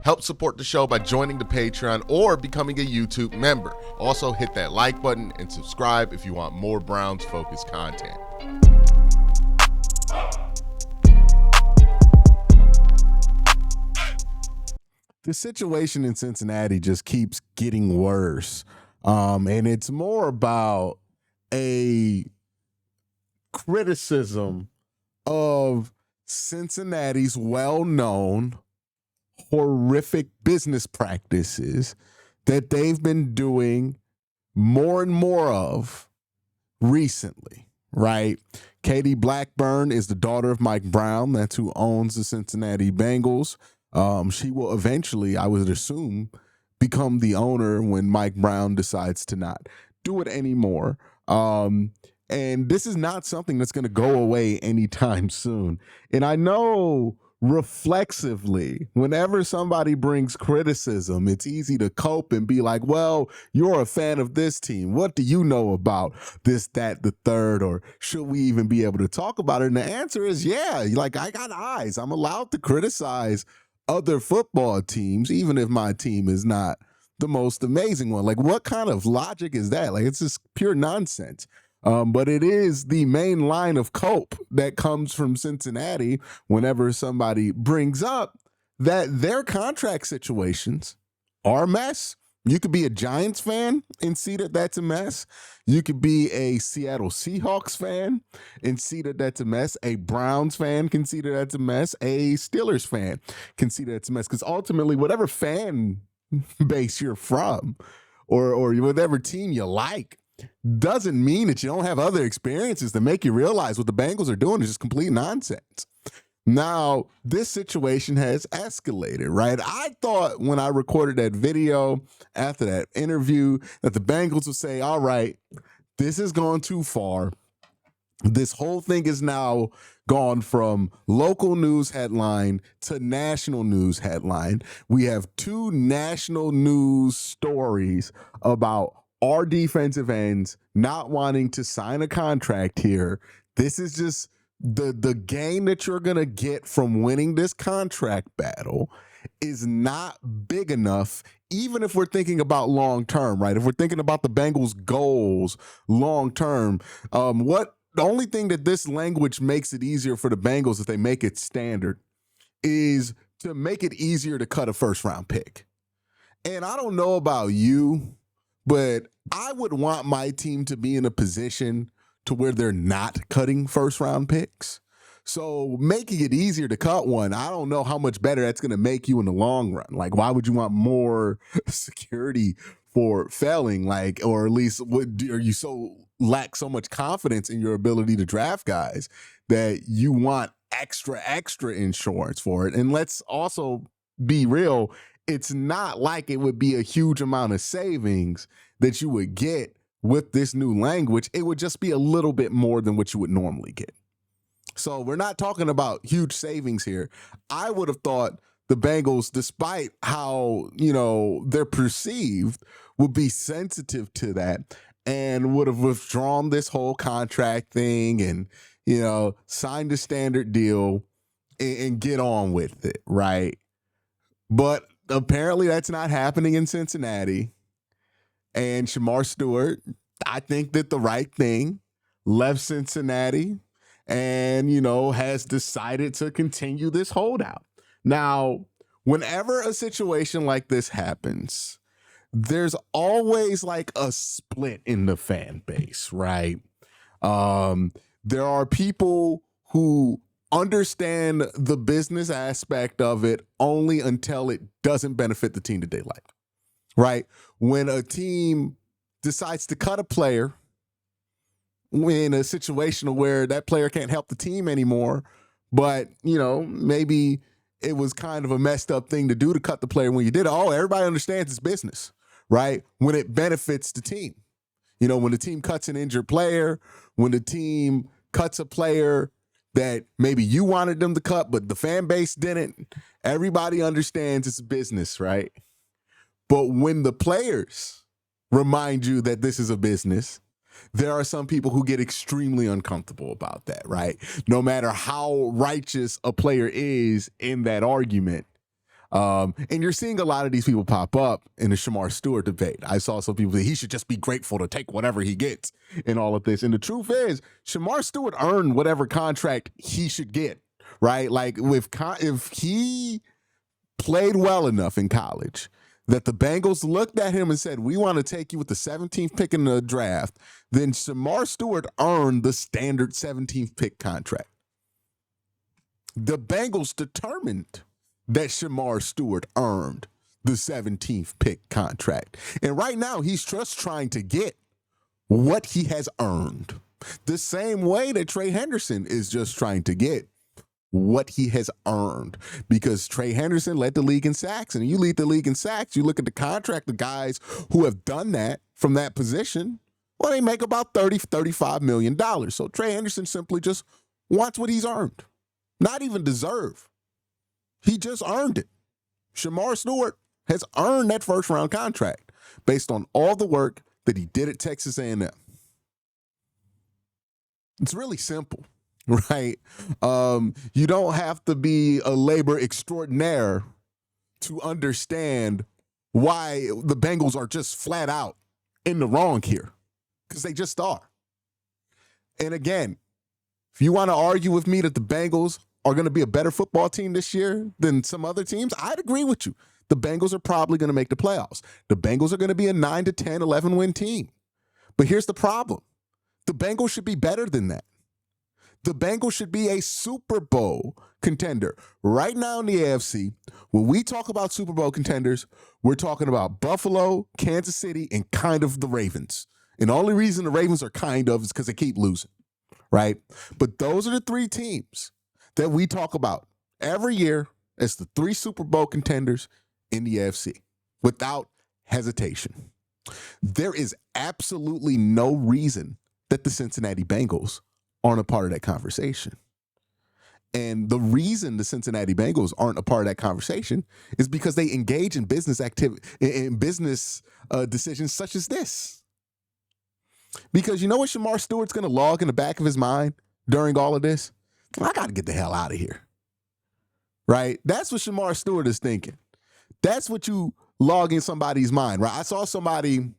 Help support the show by joining the Patreon or becoming a YouTube member. Also, hit that like button and subscribe if you want more Browns-focused content. The situation in Cincinnati just keeps getting worse. And it's more about a criticism of Cincinnati's well-known horrific business practices that they've been doing more and more of recently, right? Katie Blackburn is the daughter of Mike Brown. That's who owns the Cincinnati Bengals. She will eventually, I would assume, become the owner when Mike Brown decides to not do it anymore. And this is not something that's going to go away anytime soon. And I know reflexively, whenever somebody brings criticism, it's easy to cope and be like, well, you're a fan of this team. What do you know about this, that, the third, or should we even be able to talk about it? And the answer is, yeah, like I got eyes. I'm allowed to criticize other football teams, even if my team is not the most amazing one. Like, what kind of logic is that? Like, it's just pure nonsense. But it is the main line of cope that comes from Cincinnati whenever somebody brings up that their contract situations are a mess. You could be a Giants fan and see that that's a mess. You could be a Seattle Seahawks fan and see that that's a mess. A Browns fan can see that that's a mess. A Steelers fan can see that it's a mess. Because ultimately, whatever fan base you're from or whatever team you like, doesn't mean that you don't have other experiences that make you realize what the Bengals are doing is just complete nonsense. Now, this situation has escalated, right? I thought when I recorded that video after that interview that the Bengals would say, all right, this has gone too far. This whole thing is now gone from local news headline to national news headline. We have two national news stories about our defensive ends not wanting to sign a contract here. This is just the gain that you're going to get from winning this contract battle is not big enough, even if we're thinking about long term, right? If we're thinking about the Bengals' goals long term, the only thing that this language makes it easier for the Bengals if they make it standard is to make it easier to cut a first round pick. And I don't know about you, but I would want my team to be in a position to where they're not cutting first-round picks. So making it easier to cut one, I don't know how much better that's going to make you in the long run. Like, why would you want more security for failing? Like, or at least are you lack so much confidence in your ability to draft guys that you want extra insurance for it? And let's also be real. It's not like it would be a huge amount of savings that you would get with this new language. It would just be a little bit more than what you would normally get. So we're not talking about huge savings here. I would have thought the Bengals, despite how, they're perceived, would be sensitive to that and would have withdrawn this whole contract thing and, signed a standard deal and get on with it, right? But apparently that's not happening in Cincinnati. And Shemar Stewart, I think did the right thing, left Cincinnati and, has decided to continue this holdout. Now, whenever a situation like this happens, there's always like a split in the fan base, right? There are people who understand the business aspect of it only until it doesn't benefit the team that they like, right? When a team decides to cut a player in a situation where that player can't help the team anymore, but, maybe it was kind of a messed up thing to do to cut the player when you did it. Oh, everybody understands it's business, right? When it benefits the team. When the team cuts an injured player, when the team cuts a player that maybe you wanted them to cut, but the fan base didn't, everybody understands it's business, right? But when the players remind you that this is a business, there are some people who get extremely uncomfortable about that, right? No matter how righteous a player is in that argument, And you're seeing a lot of these people pop up in the Shemar Stewart debate. I saw some people say he should just be grateful to take whatever he gets in all of this. And the truth is, Shemar Stewart earned whatever contract he should get, right? Like if he played well enough in college that the Bengals looked at him and said, we want to take you with the 17th pick in the draft, then Shemar Stewart earned the standard 17th pick contract. The Bengals determined that Shemar Stewart earned the 17th pick contract. And right now, he's just trying to get what he has earned. The same way that Trey Henderson is just trying to get what he has earned, because Trey Henderson led the league in sacks, and you lead the league in sacks, you look at the contract of guys who have done that from that position, well, they make about $35 million. So Trey Henderson simply just wants what he's earned, not even deserve. He just earned it. Shemar Stewart has earned that first-round contract based on all the work that he did at Texas A&M. It's really simple. Right? You don't have to be a labor extraordinaire to understand why the Bengals are just flat out in the wrong here, because they just are. And again, if you want to argue with me that the Bengals are going to be a better football team this year than some other teams, I'd agree with you. The Bengals are probably going to make the playoffs. The Bengals are going to be a 9 to 10, 11 win team. But here's the problem. The Bengals should be better than that. The Bengals should be a Super Bowl contender. Right now in the AFC, when we talk about Super Bowl contenders, we're talking about Buffalo, Kansas City, and kind of the Ravens. And the only reason the Ravens are kind of is because they keep losing, right? But those are the three teams that we talk about every year as the three Super Bowl contenders in the AFC, without hesitation. There is absolutely no reason that the Cincinnati Bengals aren't a part of that conversation. And the reason the Cincinnati Bengals aren't a part of that conversation is because they engage in business activity, in business decisions such as this. Because you know what Shemar Stewart's going to log in the back of his mind during all of this? I got to get the hell out of here. Right? That's what Shemar Stewart is thinking. That's what you log in somebody's mind, right? I saw somebody,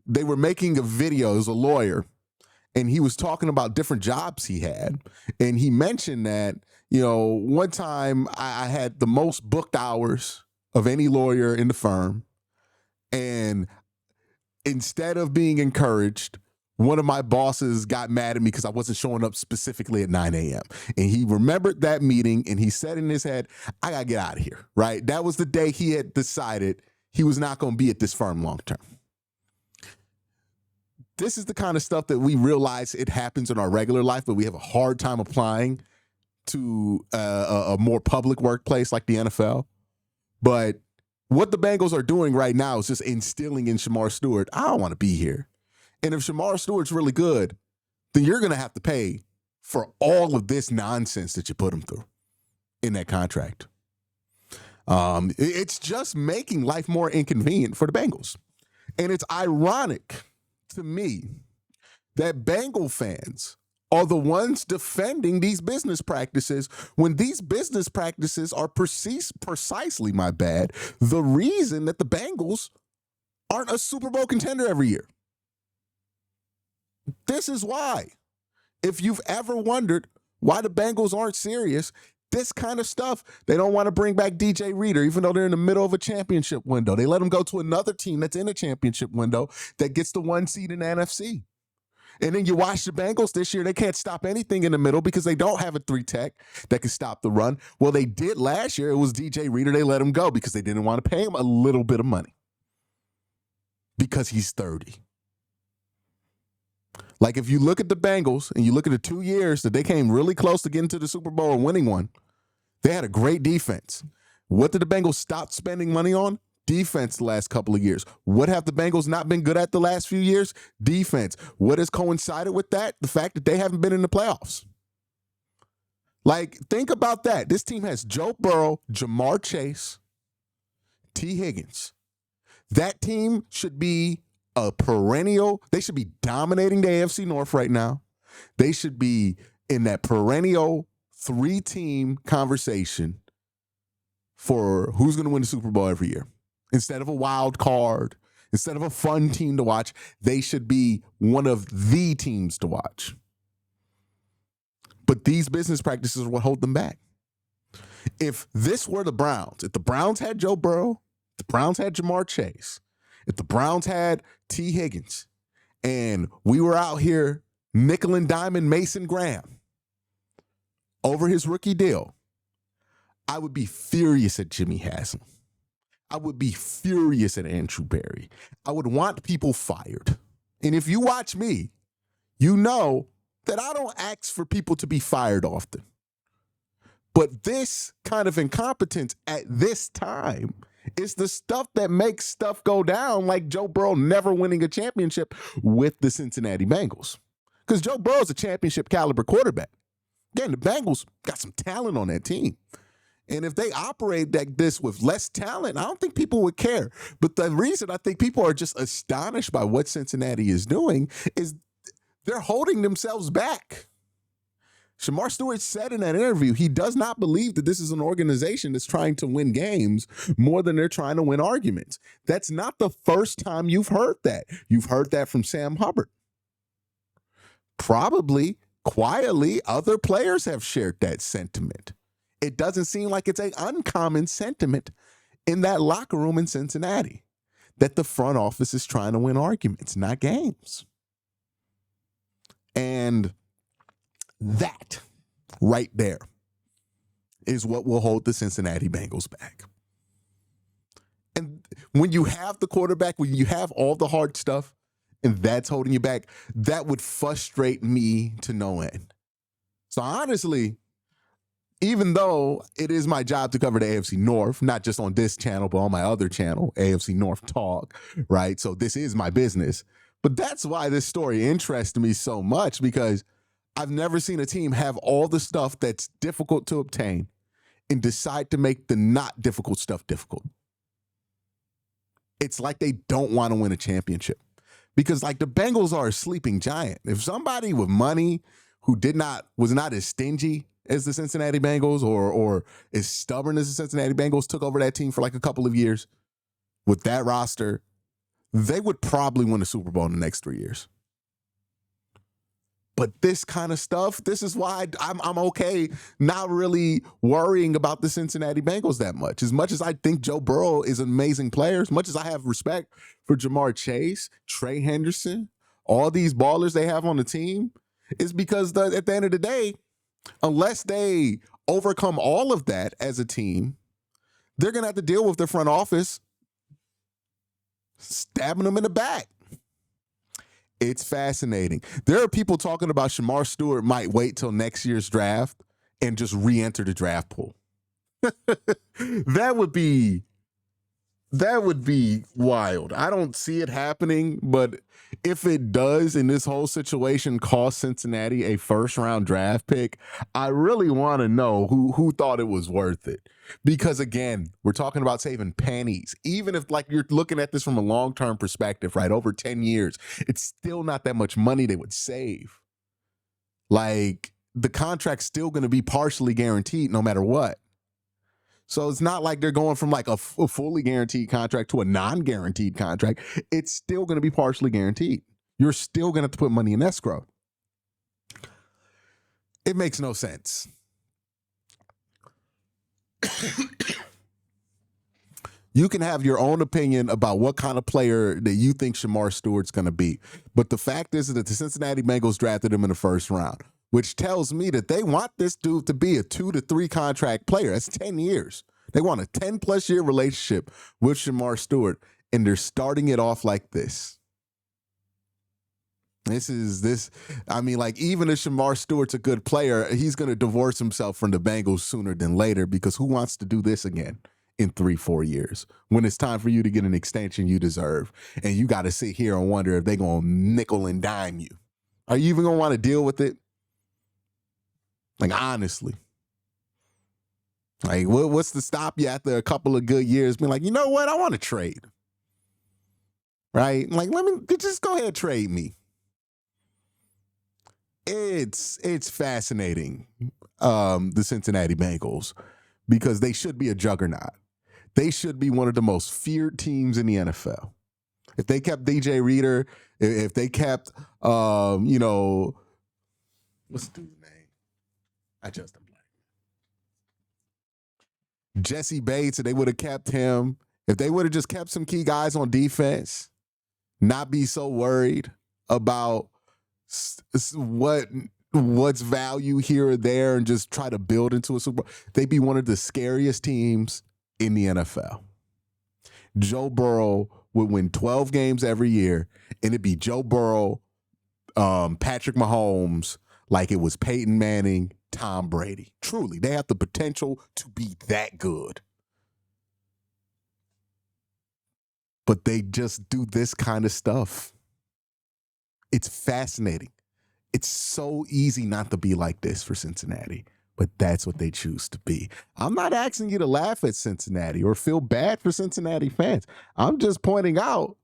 they were making a video, it was a lawyer, and he was talking about different jobs he had. And he mentioned that, one time I had the most booked hours of any lawyer in the firm. And instead of being encouraged, one of my bosses got mad at me because I wasn't showing up specifically at 9 a.m. And he remembered that meeting and he said in his head, I got to get out of here, right? That was the day he had decided he was not going to be at this firm long term. This is the kind of stuff that we realize it happens in our regular life, but we have a hard time applying to a more public workplace like the NFL. But what the Bengals are doing right now is just instilling in Shemar Stewart, I don't want to be here. And if Shemar Stewart's really good, then you're going to have to pay for all of this nonsense that you put him through in that contract. It's just making life more inconvenient for the Bengals. And it's ironic to me that Bengal fans are the ones defending these business practices when these business practices are precisely, the reason that the Bengals aren't a Super Bowl contender every year. This is why. If you've ever wondered why the Bengals aren't serious, this kind of stuff, they don't want to bring back DJ Reader, even though they're in the middle of a championship window. They let him go to another team that's in a championship window that gets the 1 seed in the NFC. And then you watch the Bengals this year, they can't stop anything in the middle because they don't have a 3-tech that can stop the run. Well, they did last year. It was DJ Reader. They let him go because they didn't want to pay him a little bit of money because he's 30. Like if you look at the Bengals and you look at the 2 years that they came really close to getting to the Super Bowl and winning one, they had a great defense. What did the Bengals stop spending money on? Defense the last couple of years. What have the Bengals not been good at the last few years? Defense. What has coincided with that? The fact that they haven't been in the playoffs. Like, think about that. This team has Joe Burrow, Jamar Chase, T. Higgins. That team should be a perennial. They should be dominating the AFC North right now. They should be in that perennial 3-team conversation for who's going to win the Super Bowl every year. Instead of a wild card, instead of a fun team to watch, they should be one of the teams to watch. But these business practices are what hold them back. If this were the Browns, if the Browns had Joe Burrow, if the Browns had Jamar Chase, if the Browns had T. Higgins, and we were out here nickel and diming Mason Graham over his rookie deal, I would be furious at Jimmy Haslam. I would be furious at Andrew Berry. I would want people fired. And if you watch me, you know that I don't ask for people to be fired often. But this kind of incompetence at this time is the stuff that makes stuff go down, like Joe Burrow never winning a championship with the Cincinnati Bengals. Because Joe Burrow's a championship caliber quarterback. Again, the Bengals got some talent on that team. And if they operate like this with less talent, I don't think people would care. But the reason I think people are just astonished by what Cincinnati is doing is they're holding themselves back. Shemar Stewart said in that interview, he does not believe that this is an organization that's trying to win games more than they're trying to win arguments. That's not the first time you've heard that. You've heard that from Sam Hubbard. Probably, quietly, other players have shared that sentiment. It doesn't seem like it's an uncommon sentiment in that locker room in Cincinnati, that the front office is trying to win arguments, not games. And that right there is what will hold the Cincinnati Bengals back. And when you have the quarterback, when you have all the hard stuff, and that's holding you back, that would frustrate me to no end. So honestly, even though it is my job to cover the AFC North, not just on this channel, but on my other channel, AFC North Talk, right? So this is my business. But that's why this story interests me so much, because I've never seen a team have all the stuff that's difficult to obtain and decide to make the not difficult stuff difficult. It's like they don't want to win a championship, because like the Bengals are a sleeping giant. If somebody with money who was not as stingy as the Cincinnati Bengals or as stubborn as the Cincinnati Bengals took over that team for like a couple of years with that roster, they would probably win the Super Bowl in the next 3 years. But this kind of stuff, this is why I'm okay not really worrying about the Cincinnati Bengals that much. As much as I think Joe Burrow is an amazing player, as much as I have respect for Jamar Chase, Trey Henderson, all these ballers they have on the team, is because at the end of the day, unless they overcome all of that as a team, they're going to have to deal with their front office stabbing them in the back. It's fascinating. There are people talking about Shemar Stewart might wait till next year's draft and just re-enter the draft pool. That would be wild. I don't see it happening, but if it does, and this whole situation cost Cincinnati a first-round draft pick, I really want to know who thought it was worth it. Because again, we're talking about saving pennies. Even if like you're looking at this from a long-term perspective, right? Over 10 years, it's still not that much money they would save. Like the contract's still going to be partially guaranteed no matter what. So it's not like they're going from like a fully guaranteed contract to a non-guaranteed contract. It's still going to be partially guaranteed. You're still going to have to put money in escrow. It makes no sense. You can have your own opinion about what kind of player that you think Shemar Stewart's going to be. But the fact is that the Cincinnati Bengals drafted him in the first round, which tells me that they want this dude to be a 2 to 3 contract player. That's 10 years. They want a 10-plus year relationship with Shemar Stewart, and they're starting it off like this. Like, even if Shemar Stewart's a good player, he's going to divorce himself from the Bengals sooner than later, because who wants to do this again in 3-4 years when it's time for you to get an extension you deserve, and you got to sit here and wonder if they're going to nickel and dime you? Are you even going to want to deal with it? Like, honestly. Like, what's to stop you after a couple of good years being like, you know what? I want to trade. Right? Like, let me just go ahead and trade me. It's fascinating, the Cincinnati Bengals, because they should be a juggernaut. They should be one of the most feared teams in the NFL. If they kept DJ Reader, if they kept, what's the dude's name? I just am blank. Jesse Bates, if they would have kept him, if they would have just kept some key guys on defense, not be so worried about what's value here or there and just try to build into a Super Bowl, they'd be one of the scariest teams in the NFL. Joe Burrow would win 12 games every year, and it'd be Joe Burrow, Patrick Mahomes, like it was Peyton Manning, Tom Brady. Truly, they have the potential to be that good. But they just do this kind of stuff. It's fascinating. It's so easy not to be like this for Cincinnati, but that's what they choose to be. I'm not asking you to laugh at Cincinnati or feel bad for Cincinnati fans. I'm just pointing out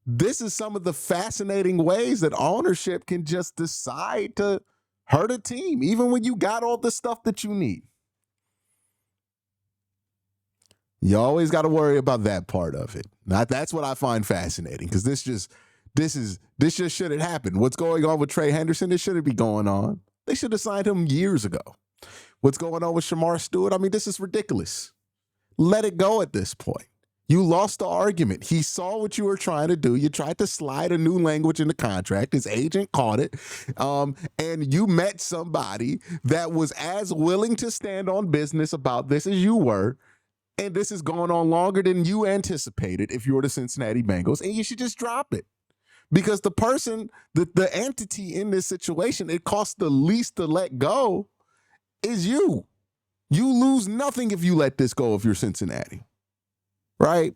this is some of the fascinating ways that ownership can just decide to hurt a team, even when you got all the stuff that you need. You always got to worry about that part of it. That's what I find fascinating, because this just shouldn't happen. What's going on with Trey Henderson? This shouldn't be going on. They should have signed him years ago. What's going on with Shemar Stewart? I mean, this is ridiculous. Let it go at this point. You lost the argument. He saw what you were trying to do. You tried to slide a new language in the contract. His agent caught it. And you met somebody that was as willing to stand on business about this as you were. And this is going on longer than you anticipated if you were the Cincinnati Bengals. And you should just drop it. Because the person, the entity in this situation, it costs the least to let go is you. You lose nothing if you let this go if you're Cincinnati. Right?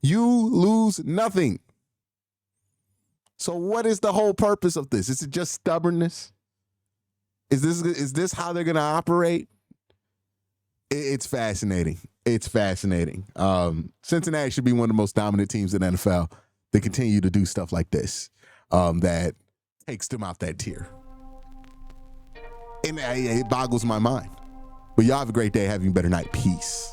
You lose nothing. So what is the whole purpose of this? Is it just stubbornness? Is this how they're going to operate? It's fascinating. It's fascinating. Cincinnati should be one of the most dominant teams in the NFL. They continue to do stuff like this that takes them out that tier. And it boggles my mind. But y'all have a great day. Have a better night. Peace.